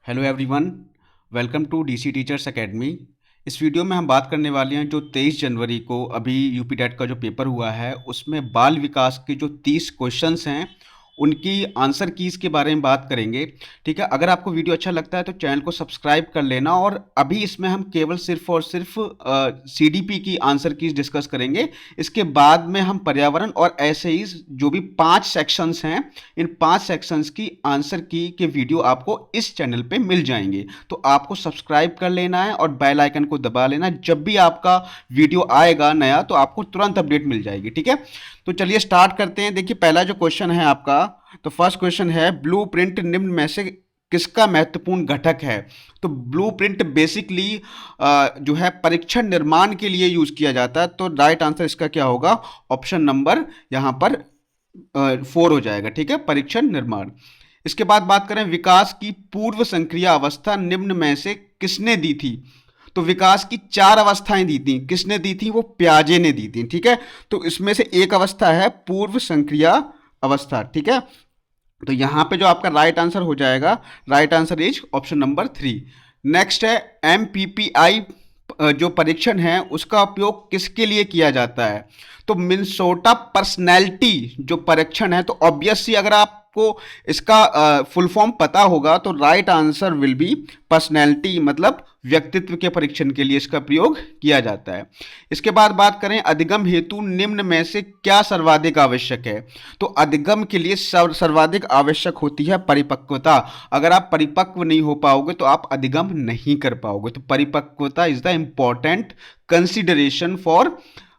Hello everyone, welcome to DC teachers academy. इस वीडियो में हम बात करने वाले हैं जो 23 जनवरी को अभी यूपी टेट का जो पेपर हुआ है उसमें बाल विकास के जो 30 क्वेश्चंस हैं उनकी आंसर कीज़ के बारे में बात करेंगे। ठीक है, अगर आपको वीडियो अच्छा लगता है तो चैनल को सब्सक्राइब कर लेना। और अभी इसमें हम केवल सिर्फ और सिर्फ सीडीपी की आंसर कीज़ डिस्कस करेंगे। इसके बाद में हम पर्यावरण और ऐसे ही जो भी 5 सेक्शंस हैं, इन 5 सेक्शंस की आंसर की के वीडियो आपको इस चैनल पे मिल जाएंगे। तो आपको सब्सक्राइब कर लेना है और बेल आइकन को दबा लेना। जब भी आपका वीडियो आएगा नया तो आपको तुरंत अपडेट मिल जाएगी। ठीक है, तो चलिए स्टार्ट करते हैं। देखिए, पहला जो क्वेश्चन है आपका, तो फर्स्ट क्वेश्चन है ब्लूप्रिंट निम्न में से किसका महत्वपूर्ण घटक है। तो ब्लूप्रिंट बेसिकली जो है परीक्षण निर्माण के लिए यूज किया जाता है। तो राइट आंसर इसका क्या होगा? ऑप्शन नंबर यहां पर 4 हो जाएगा। ठीक है, परीक्षण निर्माण। इसके बाद बात करें विकास की पूर्व संक्रिया अवस्था निम्न में से किसने दी थी। तो विकास की 4 अवस्थाएं दी थी। किसने दी थी? वो प्याजे ने दी थी। ठीक है, तो इसमें से एक अवस्था है पूर्व संक्रिया अवस्था। ठीक है, तो यहां पे जो आपका राइट आंसर हो जाएगा, right answer is option number 3। Next है एमपीपीआई जो परीक्षण है उसका उपयोग किसके लिए किया जाता है। तो मिनेसोटा पर्सनैलिटी जो परीक्षण है, तो ऑब्वियसली अगर आपको इसका फुल फॉर्म पता होगा तो right answer will B personality, मतलब व्यक्तित्व के परीक्षण के लिए इसका प्रयोग किया जाता है। इसके बाद बात करें अधिगम हेतु निम्न में से क्या सर्वाधिक आवश्यक है। तो अधिगम के लिए सर्वाधिक आवश्यक होती है परिपक्वता। अगर आप परिपक्व नहीं हो पाओगे तो आप अधिगम नहीं कर पाओगे। तो परिपक्वता is the important consideration for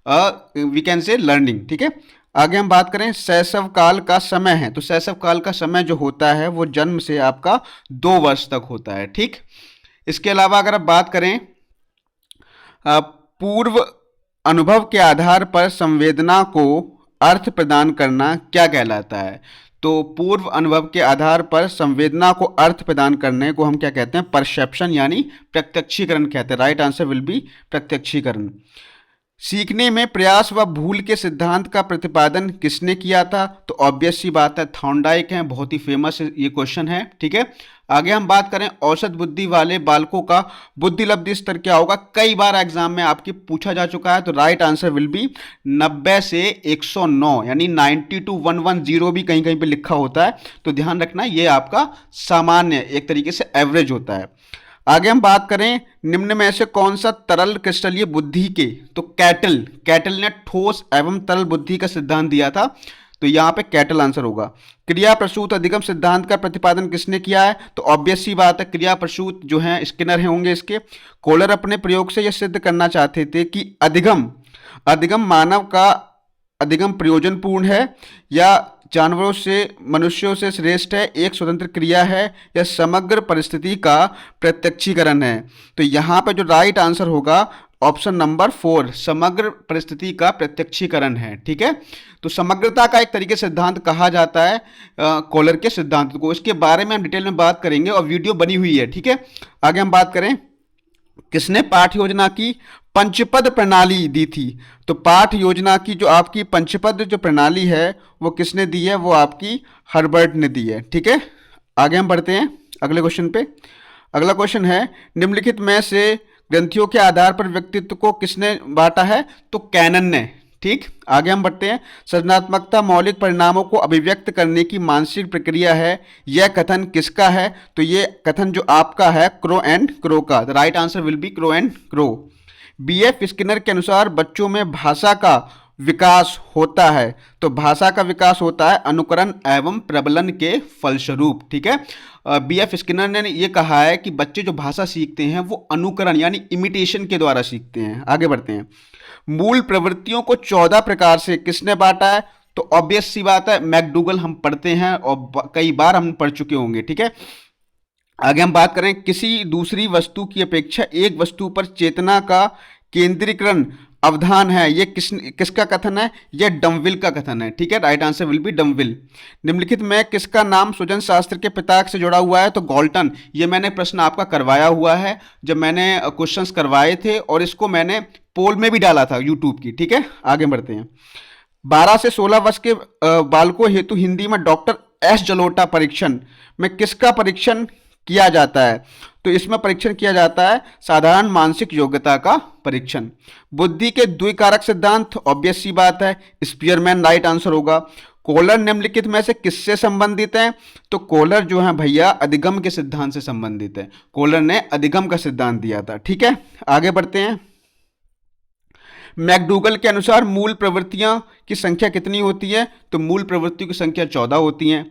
we can say learning. ठीक है, आगे हम बात करें शैशव काल का समय है। तो शैशव काल का समय जो होता है वो जन्म से आपका 2 वर्ष तक होता है। ठीक, इसके अलावा अगर आप बात करें पूर्व अनुभव के आधार पर संवेदना को अर्थ प्रदान करना क्या कहलाता है। तो पूर्व अनुभव के आधार पर संवेदना को अर्थ प्रदान करने को हम क्या कहते हैं? परसेप्शन, यानी प्रत्यक्षीकरण कहते हैं। राइट आंसर विल बी प्रत्यक्षीकरण। सीखने में प्रयास व भूल के सिद्धांत का प्रतिपादन किसने किया था। तो ऑब्वियस सी बात है, थॉर्नडाइक है, बहुत ही फेमस ये क्वेश्चन है। ठीक है, आगे हम बात करें औसत बुद्धि वाले बालकों का बुद्धि लब्धि स्तर क्या होगा। कई बार एग्जाम में आपकी पूछा जा चुका है। तो राइट आंसर विल बी 90 से 109, यानी 90 to 110 भी कहीं कहीं पे लिखा होता है। तो ध्यान रखना, ये आपका सामान्य एक तरीके से एवरेज होता है। आगे हम बात करें निम्न में से कौन सा तरल क्रिस्टलीय बुद्धि के, तो कैटल ने ठोस एवं तरल बुद्धि का सिद्धांत दिया था। तो यहाँ पे कैटल आंसर होगा। क्रिया प्रसूत अधिगम सिद्धांत का प्रतिपादन किसने किया है। तो ऑब्वियस सी बात है, क्रिया प्रसूत जो है स्किनर है होंगे इसके। कोलर अपने प्रयोग से यह सिद्ध करना चाहते थे कि अधिगम मानव का अधिगम प्रयोजनपूर्ण है या जानवरों से मनुष्यों से श्रेष्ठ है, एक स्वतंत्र क्रिया है या समग्र परिस्थिति का प्रत्यक्षीकरण है। तो यहाँ पे जो राइट आंसर होगा ऑप्शन नंबर 4, समग्र परिस्थिति का प्रत्यक्षीकरण है। ठीक है, तो समग्रता का एक तरीके से सिद्धांत कहा जाता है कोलर के सिद्धांत को। इसके बारे में हम डिटेल में बात करेंगे और वीडियो बनी हुई है। ठीक है, आगे हम बात करें किसने पाठ योजना की पंचपद प्रणाली दी थी। तो पाठ योजना की जो आपकी पंचपद जो प्रणाली है वो किसने दी है? वो आपकी हर्बर्ट ने दी है। ठीक है, आगे हम बढ़ते हैं अगले क्वेश्चन पे। अगला क्वेश्चन है निम्नलिखित में से ग्रंथियों के आधार पर व्यक्तित्व को किसने बांटा है। तो कैनन ने। ठीक, आगे हम बढ़ते हैं सृजनात्मकता मौलिक परिणामों को अभिव्यक्त करने की मानसिक प्रक्रिया है, यह कथन किसका है। तो ये कथन जो आपका है क्रो एंड क्रो का। Right answer will B crow and crow. BF Skinner के अनुसार बच्चों में भाषा का विकास होता है। तो भाषा का विकास होता है अनुकरण एवं प्रबलन के फलस्वरूप। ठीक है, बीएफ स्किनर ने ये कहा है कि बच्चे जो भाषा सीखते हैं वो अनुकरण यानी इमिटेशन के द्वारा सीखते हैं। आगे बढ़ते हैं मूल प्रवृत्तियों को 14 प्रकार से किसने बांटा है। तो ऑब्वियस सी बात है, मैकडूगल हम पढ़ते हैं और कई बार हम पढ़ चुके होंगे। ठीक है, आगे हम बात करें किसी दूसरी वस्तु की अपेक्षा एक वस्तु पर चेतना का केंद्रीकरण अवधान है, ये किसका कथन है? ये डमविल का कथन है। ठीक है, राइट आंसर विल बी डमविल। निम्नलिखित में किसका नाम सुजन शास्त्र के पिता से जुड़ा हुआ है। तो गॉल्टन। ये मैंने प्रश्न आपका करवाया हुआ है जब मैंने क्वेश्चंस करवाए थे और इसको मैंने पोल में भी डाला था यूट्यूब की। ठीक है, आगे बढ़ते हैं 12 से 16 वर्ष के बालकों हेतु हिंदी में डॉक्टर एस जलोटा परीक्षण में किसका परीक्षण किया जाता है? तो इसमें परीक्षण किया जाता है साधारण मानसिक योग्यता का परीक्षण। बुद्धि के द्विकारक सिद्धांत, ऑब्वियस सी बात है, स्पीयरमैन राइट आंसर होगा। कोलर निम्नलिखित में से किससे संबंधित है? तो कोलर जो है भैया अधिगम के सिद्धांत से संबंधित है। कोलर ने अधिगम का सिद्धांत दिया था। ठीक है, आगे बढ़ते हैं। मैकडूगल के अनुसार मूल प्रवृत्तियां की संख्या कितनी होती है? तो मूल प्रवृत्तियों की संख्या 14 होती है।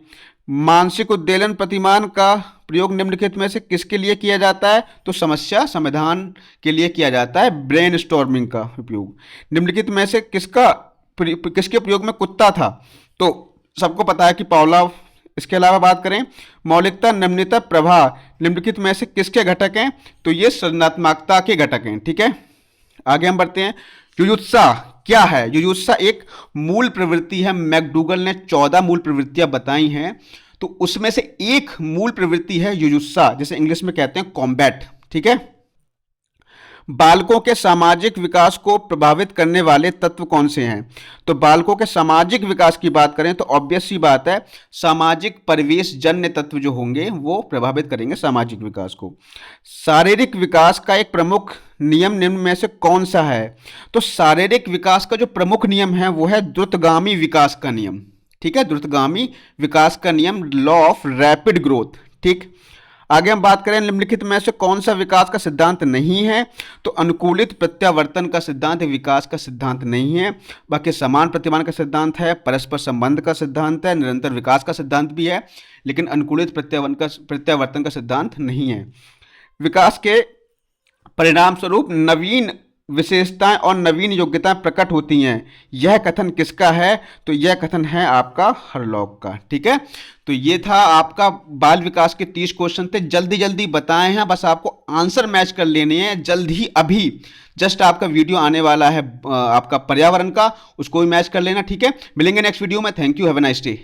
मानसिक उद्वेलन प्रतिमान का प्रयोग निम्नलिखित में से किसके लिए किया जाता है? तो समस्या समाधान के लिए किया जाता है, ब्रेन स्टॉर्मिंग का उपयोग। निम्नलिखित में से किसके प्रयोग में कुत्ता था? तो सबको पता है कि पावलोव। इसके अलावा बात करें मौलिकता, नमनीयता, प्रवाह, निम्नलिखित में से किसके घटक हैं? तो ये सृजनात्मकता के घटक हैं। ठीक है, आगे हम बढ़ते हैं। जुजुत्सा क्या है? जुजुत्सा एक मूल प्रवृत्ति है। मैकडूगल ने 14 मूल प्रवृत्तियां बताई हैं, तो उसमें से एक मूल प्रवृत्ति है जुजुत्सा, जिसे इंग्लिश में कहते हैं कॉम्बैट। ठीक है, बालकों के सामाजिक विकास को प्रभावित करने वाले तत्व कौन से हैं? तो बालकों के सामाजिक विकास की बात करें तो ऑब्वियस सी बात है, सामाजिक परिवेश जन्य तत्व जो होंगे वो प्रभावित करेंगे सामाजिक विकास को। शारीरिक विकास का एक प्रमुख नियम निम्न में से कौन सा है? तो शारीरिक विकास का जो प्रमुख नियम है वो है द्रुतगामी विकास का नियम। ठीक है, द्रुतगामी विकास का नियम, लॉ ऑफ रैपिड ग्रोथ। ठीक, आगे हम बात करें निम्नलिखित में से कौन सा विकास का सिद्धांत नहीं है? तो अनुकूलित प्रत्यावर्तन का सिद्धांत विकास का सिद्धांत नहीं है। बाकी समान प्रतिमान का सिद्धांत है, परस्पर संबंध का सिद्धांत है, निरंतर विकास का सिद्धांत भी है, लेकिन अनुकूलित प्रत्यावर्तन का सिद्धांत नहीं है। विकास के परिणाम स्वरूप नवीन विशेषताएं और नवीन योग्यताएं प्रकट होती हैं। यह कथन किसका है? तो यह कथन है आपका हरलॉक का। ठीक है, तो ये था आपका बाल विकास के 30 क्वेश्चन थे, जल्दी जल्दी बताए हैं, बस आपको आंसर मैच कर लेने हैं। जल्द ही अभी जस्ट आपका वीडियो आने वाला है आपका पर्यावरण का, उसको भी मैच कर लेना। ठीक है, मिलेंगे नेक्स्ट वीडियो में। Thank you, have a nice day.